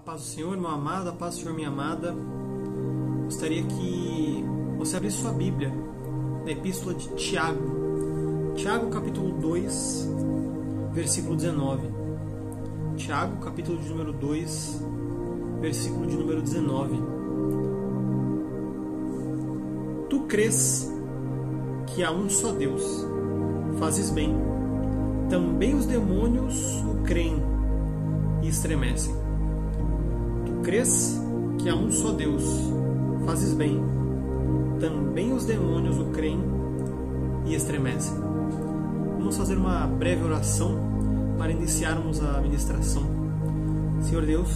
paz do Senhor, meu amado, a paz do Senhor, minha amada. Gostaria que você abrisse sua Bíblia na Epístola de Tiago. Tiago, capítulo 2, versículo 19. Tiago, capítulo de número 2, versículo de número 19. Tu crês que há um só Deus, fazes bem. Também os demônios o creem e estremecem. Tu crês que há um só Deus, fazes bem. Também os demônios o creem e estremecem. Vamos fazer uma breve oração para iniciarmos a ministração. Senhor Deus,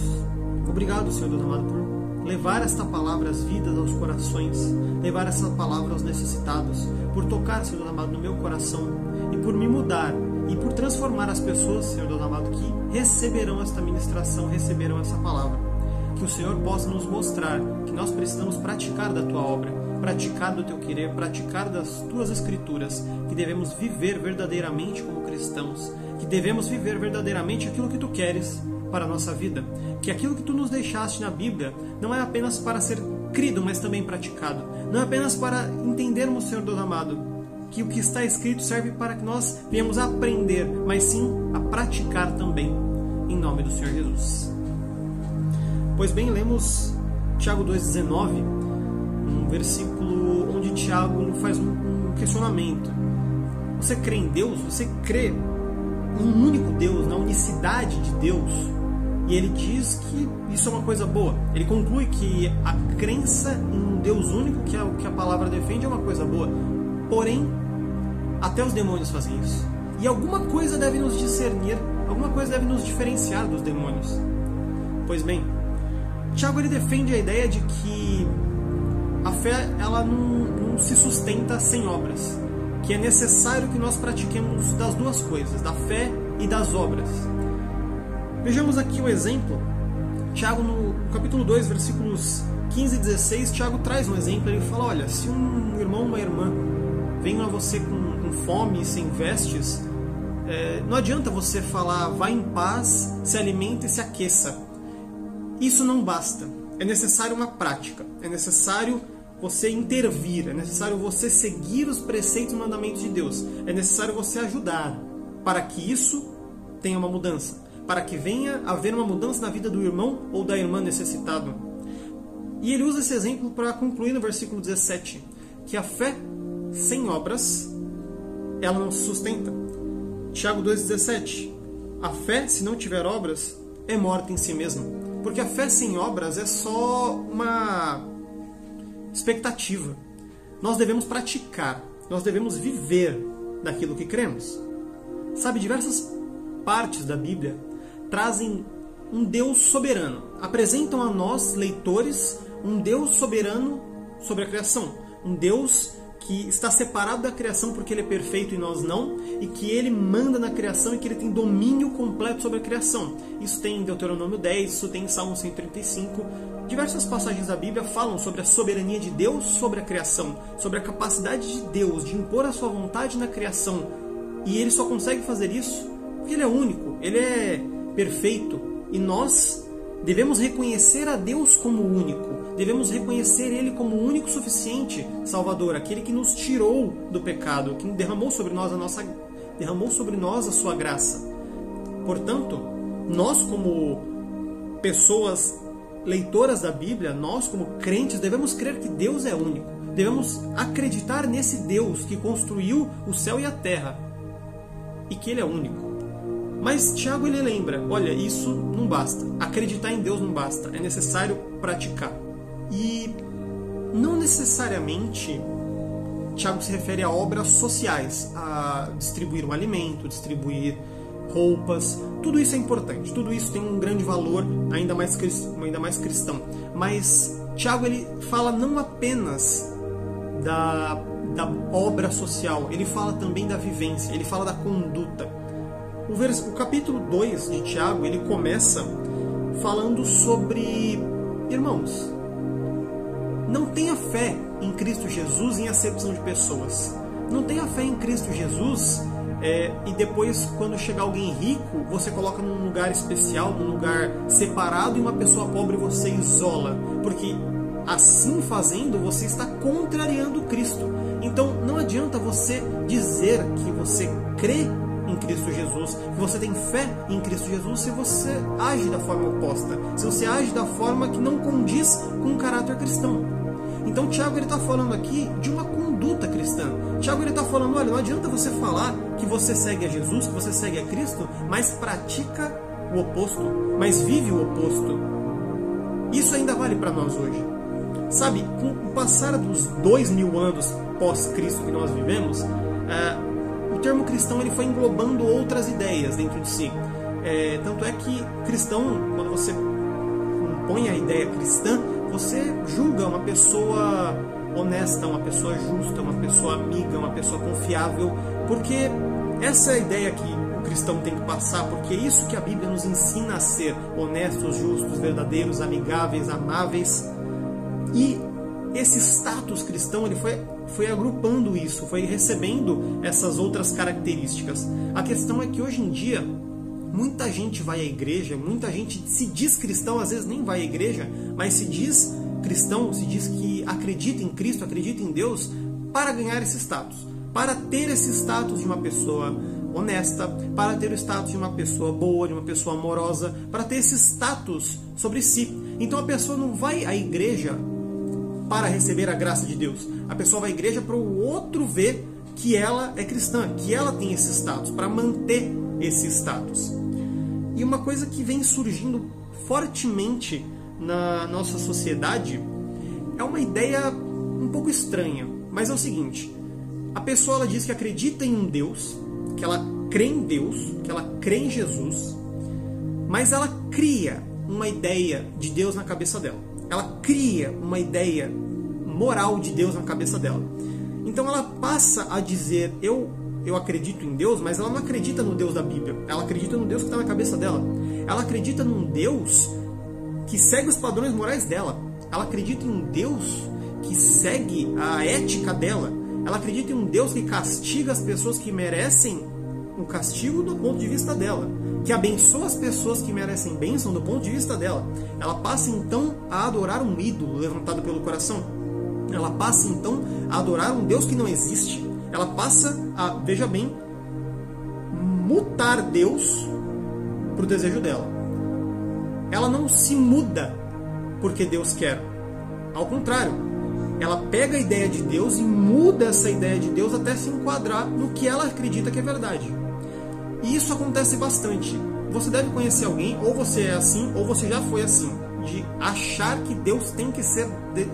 obrigado, Senhor Deus amado, por levar esta palavra às vidas, aos corações, levar essa palavra aos necessitados, por tocar, Senhor Deus amado, no meu coração e por me mudar e por transformar as pessoas, Senhor Deus amado, que receberão esta ministração, receberão essa palavra. Que o Senhor possa nos mostrar que nós precisamos praticar da Tua obra, praticar do Teu querer, praticar das Tuas Escrituras, que devemos viver verdadeiramente como cristãos, que devemos viver verdadeiramente aquilo que Tu queres para a nossa vida, que aquilo que Tu nos deixaste na Bíblia não é apenas para ser crido, mas também praticado, não é apenas para entendermos, Senhor Deus amado, que o que está escrito serve para que nós venhamos a aprender, mas sim a praticar também, em nome do Senhor Jesus. Pois bem, lemos Tiago 2,19, um versículo onde Tiago faz um questionamento. Você crê em Deus? Você crê em um único Deus, na unicidade de Deus? E ele diz que isso é uma coisa boa. Ele conclui que a crença em um Deus único, que é o que a palavra defende, é uma coisa boa. Porém, até os demônios fazem isso. E alguma coisa deve nos discernir, alguma coisa deve nos diferenciar dos demônios. Pois bem, Tiago ele defende a ideia de que a fé ela não se sustenta sem obras, que é necessário que nós pratiquemos das duas coisas, da fé e das obras. Vejamos aqui um exemplo. Tiago, no capítulo 2, versículos 15 e 16, Tiago traz um exemplo. Ele fala, olha, se um irmão ou uma irmã venham a você com fome e sem vestes, não adianta você falar, vá em paz, se alimente e se aqueça. Isso não basta. É necessário uma prática. É necessário você intervir. É necessário você seguir os preceitos e mandamentos de Deus. É necessário você ajudar para que isso tenha uma mudança. Para que venha a haver uma mudança na vida do irmão ou da irmã necessitado. E ele usa esse exemplo para concluir no versículo 17. Que a fé sem obras, ela não se sustenta. Tiago 2,17. A fé, se não tiver obras, é morta em si mesma. Porque a fé sem obras é só uma expectativa. Nós devemos praticar, nós devemos viver daquilo que cremos. Sabe, diversas partes da Bíblia trazem um Deus soberano. Apresentam a nós, leitores, um Deus soberano sobre a criação. Um Deus que está separado da criação porque Ele é perfeito e nós não, e que Ele manda na criação e que Ele tem domínio completo sobre a criação. Isso tem em Deuteronômio 10, isso tem em Salmo 135. Diversas passagens da Bíblia falam sobre a soberania de Deus sobre a criação, sobre a capacidade de Deus de impor a sua vontade na criação. E Ele só consegue fazer isso porque Ele é único, Ele é perfeito, e nós devemos reconhecer a Deus como único. Devemos reconhecer Ele como o único suficiente Salvador, aquele que nos tirou do pecado, que derramou sobre nós a sua graça. Portanto, nós como pessoas leitoras da Bíblia, nós como crentes, devemos crer que Deus é único. Devemos acreditar nesse Deus que construiu o céu e a terra e que Ele é único. Mas Tiago ele lembra, olha, isso não basta. Acreditar em Deus não basta, é necessário praticar. E não necessariamente Tiago se refere a obras sociais, a distribuir um alimento, distribuir roupas. Tudo isso é importante, tudo isso tem um grande valor, ainda mais cristão. Mas Tiago ele fala não apenas da obra social, ele fala também da vivência, ele fala da conduta. O capítulo 2 de Tiago ele começa falando sobre irmãos. Não tenha fé em Cristo Jesus em acepção de pessoas. Não tenha fé em Cristo Jesus e depois, quando chegar alguém rico, você coloca num lugar especial, num lugar separado, e uma pessoa pobre você isola, porque assim fazendo você está contrariando Cristo. Então não adianta você dizer que você crê em Cristo Jesus, que você tem fé em Cristo Jesus, se você age da forma oposta, se você age da forma que não condiz com o caráter cristão. Então Tiago está falando aqui de uma conduta cristã. Tiago está falando, olha, não adianta você falar que você segue a Jesus, que você segue a Cristo, mas pratica o oposto, mas vive o oposto. Isso ainda vale para nós hoje. Sabe, com o passar dos 2000 anos pós-Cristo que nós vivemos, o termo cristão ele foi englobando outras ideias dentro de si. Tanto é que cristão, quando você põe a ideia cristã, você julga uma pessoa honesta, uma pessoa justa, uma pessoa amiga, uma pessoa confiável, porque essa é a ideia que o cristão tem que passar, porque é isso que a Bíblia nos ensina a ser: honestos, justos, verdadeiros, amigáveis, amáveis. E esse status cristão ele foi agrupando isso, foi recebendo essas outras características. A questão é que hoje em dia muita gente vai à igreja, muita gente se diz cristão, às vezes nem vai à igreja, mas se diz cristão, se diz que acredita em Cristo, acredita em Deus, para ganhar esse status, para ter esse status de uma pessoa honesta, para ter o status de uma pessoa boa, de uma pessoa amorosa, para ter esse status sobre si. Então a pessoa não vai à igreja para receber a graça de Deus, a pessoa vai à igreja para o outro ver que ela é cristã, que ela tem esse status, para manter esse status. E uma coisa que vem surgindo fortemente na nossa sociedade é uma ideia um pouco estranha, mas é o seguinte: a pessoa ela diz que acredita em um Deus, que ela crê em Deus, que ela crê em Jesus, mas ela cria uma ideia de Deus na cabeça dela. Ela cria uma ideia moral de Deus na cabeça dela. Então ela passa a dizer, eu acredito em Deus, mas ela não acredita no Deus da Bíblia. Ela acredita no Deus que está na cabeça dela. Ela acredita num Deus que segue os padrões morais dela. Ela acredita em um Deus que segue a ética dela. Ela acredita em um Deus que castiga as pessoas que merecem um castigo do ponto de vista dela, que abençoa as pessoas que merecem bênção do ponto de vista dela. Ela passa então a adorar um ídolo levantado pelo coração. Ela passa então a adorar um Deus que não existe. Ela passa a, veja bem, mutar Deus para o desejo dela. Ela não se muda porque Deus quer. Ao contrário, ela pega a ideia de Deus e muda essa ideia de Deus até se enquadrar no que ela acredita que é verdade. E isso acontece bastante. Você deve conhecer alguém, ou você é assim, ou você já foi assim, de achar que Deus tem que ser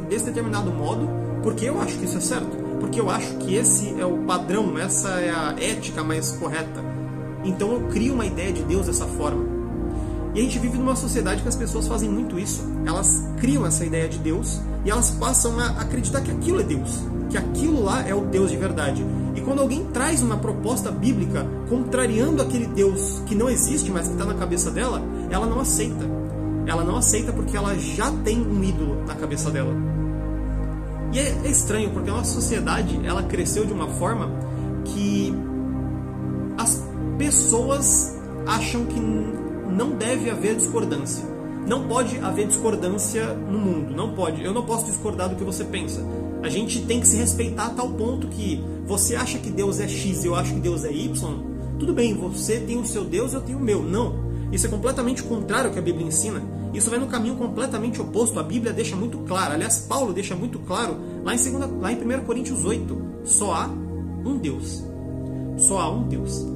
desse determinado modo, porque eu acho que isso é certo, porque eu acho que esse é o padrão, essa é a ética mais correta. Então eu crio uma ideia de Deus dessa forma. E a gente vive numa sociedade que as pessoas fazem muito isso. Elas criam essa ideia de Deus e elas passam a acreditar que aquilo é Deus, que aquilo lá é o Deus de verdade. E quando alguém traz uma proposta bíblica contrariando aquele Deus que não existe, mas que está na cabeça dela, ela não aceita. Ela não aceita porque ela já tem um ídolo na cabeça dela. E é estranho, porque a nossa sociedade ela cresceu de uma forma que as pessoas acham que não deve haver discordância. Não pode haver discordância no mundo. Não pode. Eu não posso discordar do que você pensa. A gente tem que se respeitar a tal ponto que você acha que Deus é X e eu acho que Deus é Y. Tudo bem, você tem o seu Deus, eu tenho o meu. Não. Isso é completamente contrário ao que a Bíblia ensina. Isso vai no caminho completamente oposto. A Bíblia deixa muito claro. Aliás, Paulo deixa muito claro lá em 1 Coríntios 8. Só há um Deus. Só há um Deus.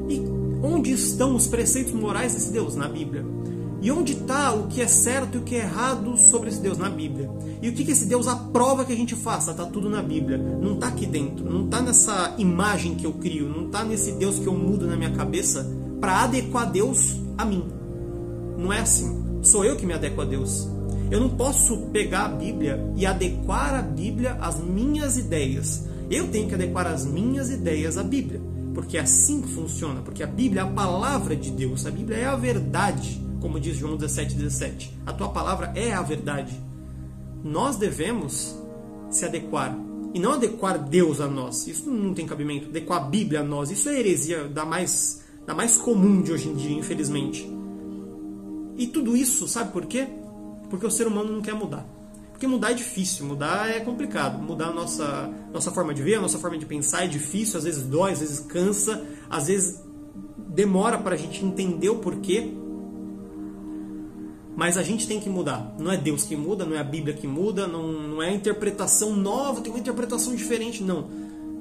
E onde estão os preceitos morais desse Deus? Na Bíblia. E onde está o que é certo e o que é errado sobre esse Deus? Na Bíblia. E o que esse Deus aprova que a gente faça? Está tudo na Bíblia. Não está aqui dentro. Não está nessa imagem que eu crio. Não está nesse Deus que eu mudo na minha cabeça para adequar Deus a mim. Não é assim. Sou eu que me adequo a Deus. Eu não posso pegar a Bíblia e adequar a Bíblia às minhas ideias. Eu tenho que adequar as minhas ideias à Bíblia. Porque é assim que funciona. Porque a Bíblia é a palavra de Deus. A Bíblia é a verdade. Como diz João 17,17. A tua palavra é a verdade. Nós devemos se adequar. E não adequar Deus a nós. Isso não tem cabimento. Adequar a Bíblia a nós. Isso é heresia da mais comum de hoje em dia, infelizmente. E tudo isso, sabe por quê? Porque o ser humano não quer mudar. Porque mudar é difícil, mudar é complicado. Mudar a nossa forma de ver, a nossa forma de pensar é difícil. Às vezes dói, às vezes cansa. Às vezes demora para a gente entender o porquê. Mas a gente tem que mudar. Não é Deus que muda, não é a Bíblia que muda, não é a interpretação nova, tem uma interpretação diferente, não.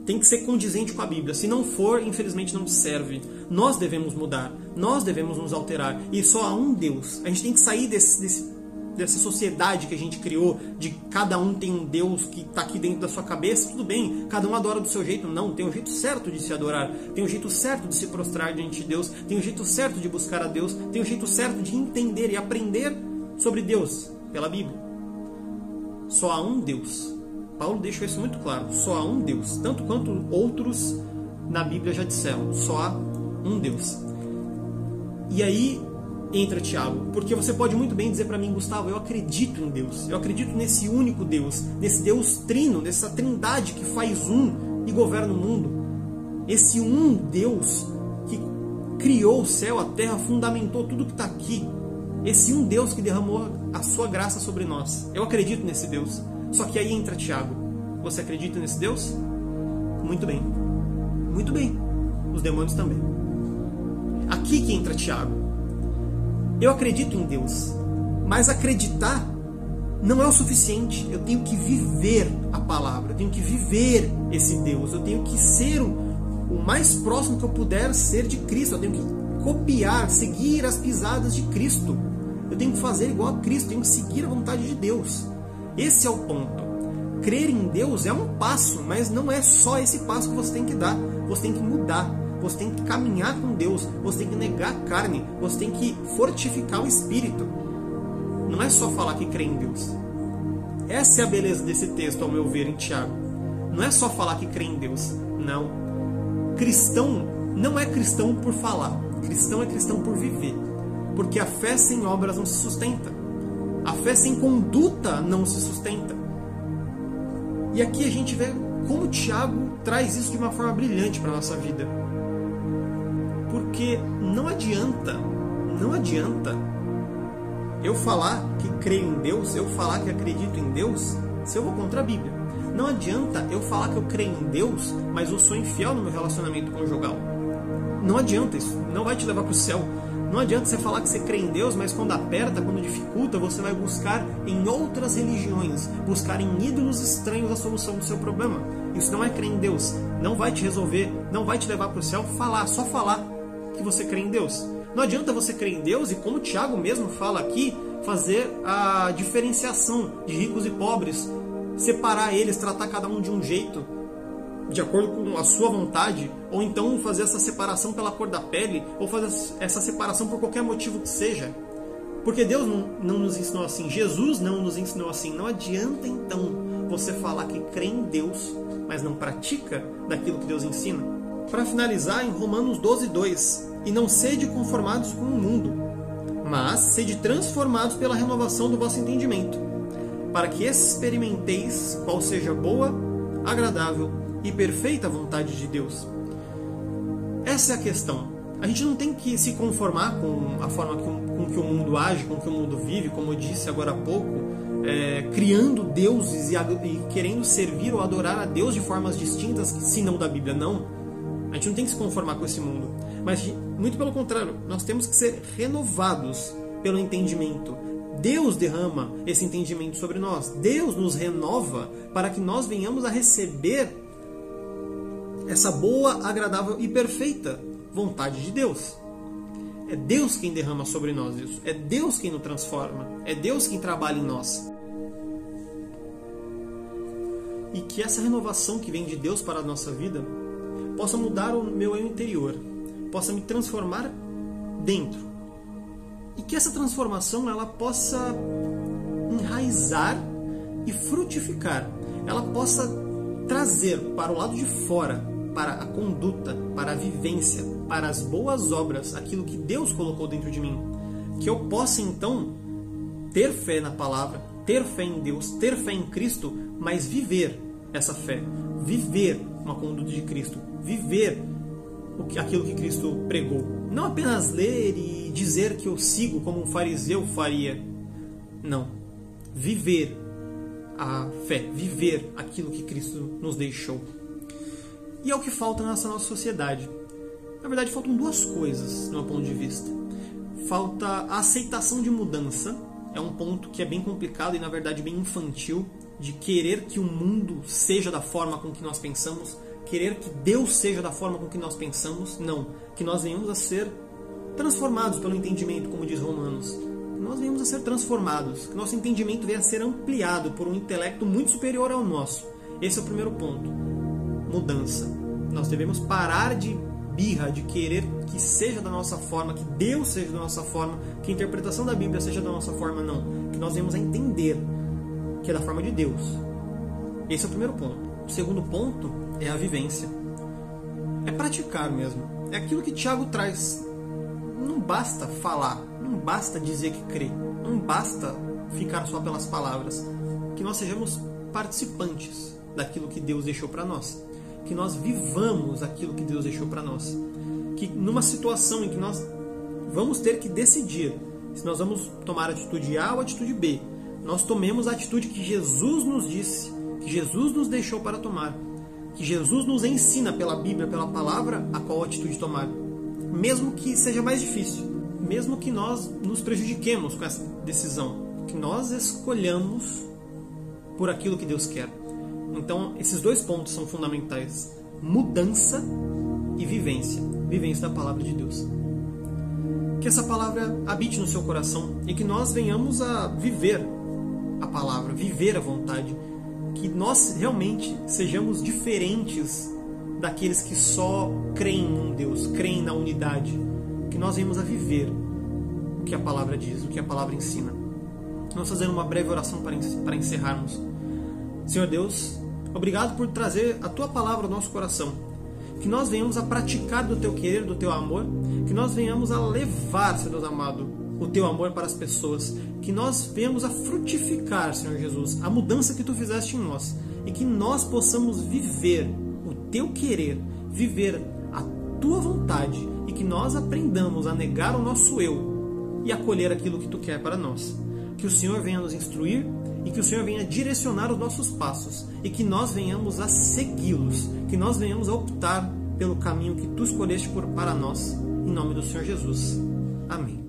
Tem que ser condizente com a Bíblia. Se não for, infelizmente não serve. Nós devemos mudar, nós devemos nos alterar. E só há um Deus. A gente tem que sair dessa sociedade que a gente criou, de cada um tem um Deus que está aqui dentro da sua cabeça. Tudo bem, cada um adora do seu jeito. Não, tem um jeito certo de se adorar, tem um jeito certo de se prostrar diante de Deus, tem um jeito certo de buscar a Deus, tem um jeito certo de entender e aprender sobre Deus pela Bíblia. Só há um Deus. Paulo deixou isso muito claro. Só há um Deus, tanto quanto outros na Bíblia já disseram. Só há um Deus. E aí entra Tiago, porque você pode muito bem dizer para mim, Gustavo, eu acredito em Deus, eu acredito nesse único Deus, nesse Deus trino, nessa trindade que faz um e governa o mundo, esse um Deus que criou o céu, a terra, fundamentou tudo que está aqui, esse um Deus que derramou a sua graça sobre nós. Eu acredito nesse Deus. Só que aí entra Tiago. Você acredita nesse Deus? Muito bem. Muito bem. Os demônios também. Aqui que entra Tiago. Eu acredito em Deus, mas acreditar não é o suficiente. Eu tenho que viver a palavra, eu tenho que viver esse Deus, eu tenho que ser o mais próximo que eu puder ser de Cristo, eu tenho que copiar, seguir as pisadas de Cristo, eu tenho que fazer igual a Cristo, eu tenho que seguir a vontade de Deus. Esse é o ponto. Crer em Deus é um passo, mas não é só esse passo que você tem que dar, você tem que mudar. Você tem que caminhar com Deus, você tem que negar a carne, você tem que fortificar o espírito. Não é só falar que crê em Deus. Essa é a beleza desse texto, ao meu ver, em Tiago. Não é só falar que crê em Deus. Não. Cristão não é cristão por falar. Cristão é cristão por viver. Porque a fé sem obras não se sustenta. A fé sem conduta não se sustenta. E aqui a gente vê como Tiago traz isso de uma forma brilhante para a nossa vida. Porque não adianta eu falar que creio em Deus, eu falar que acredito em Deus, se eu vou contra a Bíblia. Não adianta eu falar que eu creio em Deus, mas eu sou infiel no meu relacionamento conjugal. Não adianta, isso não vai te levar para o céu. Não adianta você falar que você crê em Deus, mas quando aperta, quando dificulta, você vai buscar em outras religiões, buscar em ídolos estranhos a solução do seu problema. Isso não é crer em Deus, não vai te resolver, não vai te levar para o céu. Só falar que você crê em Deus. Não adianta você crer em Deus e, como o Tiago mesmo fala aqui, fazer a diferenciação de ricos e pobres, separar eles, tratar cada um de um jeito, de acordo com a sua vontade, ou então fazer essa separação pela cor da pele, ou fazer essa separação por qualquer motivo que seja. Porque Deus não nos ensinou assim, Jesus não nos ensinou assim. Não adianta então você falar que crê em Deus, mas não pratica daquilo que Deus ensina. Para finalizar, em Romanos 12:2, e não sede conformados com o mundo, mas sede transformados pela renovação do vosso entendimento, para que experimenteis qual seja boa, agradável e perfeita vontade de Deus. Essa é a questão. A gente não tem que se conformar com a forma com que o mundo age, com que o mundo vive, como eu disse agora há pouco, criando deuses e querendo servir ou adorar a Deus de formas distintas, se não da Bíblia, não. A gente não tem que se conformar com esse mundo. Mas, muito pelo contrário, nós temos que ser renovados pelo entendimento. Deus derrama esse entendimento sobre nós. Deus nos renova para que nós venhamos a receber essa boa, agradável e perfeita vontade de Deus. É Deus quem derrama sobre nós isso. É Deus quem nos transforma. É Deus quem trabalha em nós. E que essa renovação que vem de Deus para a nossa vida possa mudar o meu eu interior, possa me transformar dentro. E que essa transformação ela possa enraizar e frutificar. Ela possa trazer para o lado de fora, para a conduta, para a vivência, para as boas obras, aquilo que Deus colocou dentro de mim. Que eu possa então ter fé na palavra, ter fé em Deus, ter fé em Cristo, mas viver essa fé, viver uma conduta de Cristo, viver aquilo que Cristo pregou. Não apenas ler e dizer que eu sigo como um fariseu faria. Não. Viver a fé, viver aquilo que Cristo nos deixou. E é o que falta nessa nossa sociedade. Na verdade, faltam duas coisas, do meu ponto de vista. Falta a aceitação de mudança. É um ponto que é bem complicado e, na verdade, bem infantil, de querer que o mundo seja da forma com que nós pensamos, querer que Deus seja da forma com que nós pensamos. Não. Que nós venhamos a ser transformados pelo entendimento, como diz Romanos. Que nós venhamos a ser transformados, que nosso entendimento venha a ser ampliado por um intelecto muito superior ao nosso. Esse é o primeiro ponto. Mudança. Nós devemos parar de birra, de querer que seja da nossa forma, que Deus seja da nossa forma, que a interpretação da Bíblia seja da nossa forma, não. Que nós venhamos a entender que é da forma de Deus. Esse é o primeiro ponto. O segundo ponto é a vivência. É praticar mesmo. É aquilo que Tiago traz. Não basta falar, não basta dizer que crê, não basta ficar só pelas palavras. Que nós sejamos participantes daquilo que Deus deixou para nós. Que nós vivamos aquilo que Deus deixou para nós. Que numa situação em que nós vamos ter que decidir se nós vamos tomar a atitude A ou a atitude B, nós tomemos a atitude que Jesus nos disse, que Jesus nos deixou para tomar, que Jesus nos ensina pela Bíblia, pela palavra, a qual atitude tomar. Mesmo que seja mais difícil, mesmo que nós nos prejudiquemos com essa decisão, que nós escolhamos por aquilo que Deus quer. Então, esses dois pontos são fundamentais. Mudança e vivência. Vivência da palavra de Deus. Que essa palavra habite no seu coração e que nós venhamos a viver a palavra, viver a vontade. Que nós realmente sejamos diferentes daqueles que só creem em Deus, creem na unidade. Que nós venhamos a viver o que a palavra diz, o que a palavra ensina. Vamos fazer uma breve oração para encerrarmos. Senhor Deus, obrigado por trazer a Tua palavra ao nosso coração. Que nós venhamos a praticar do Teu querer, do Teu amor. Que nós venhamos a levar, Senhor Deus amado, o Teu amor para as pessoas. Que nós venhamos a frutificar, Senhor Jesus, a mudança que Tu fizeste em nós. E que nós possamos viver o Teu querer, viver a Tua vontade. E que nós aprendamos a negar o nosso eu e acolher aquilo que Tu quer para nós. Que o Senhor venha nos instruir e que o Senhor venha direcionar os nossos passos e que nós venhamos a segui-los, que nós venhamos a optar pelo caminho que Tu escolheste para nós, em nome do Senhor Jesus. Amém.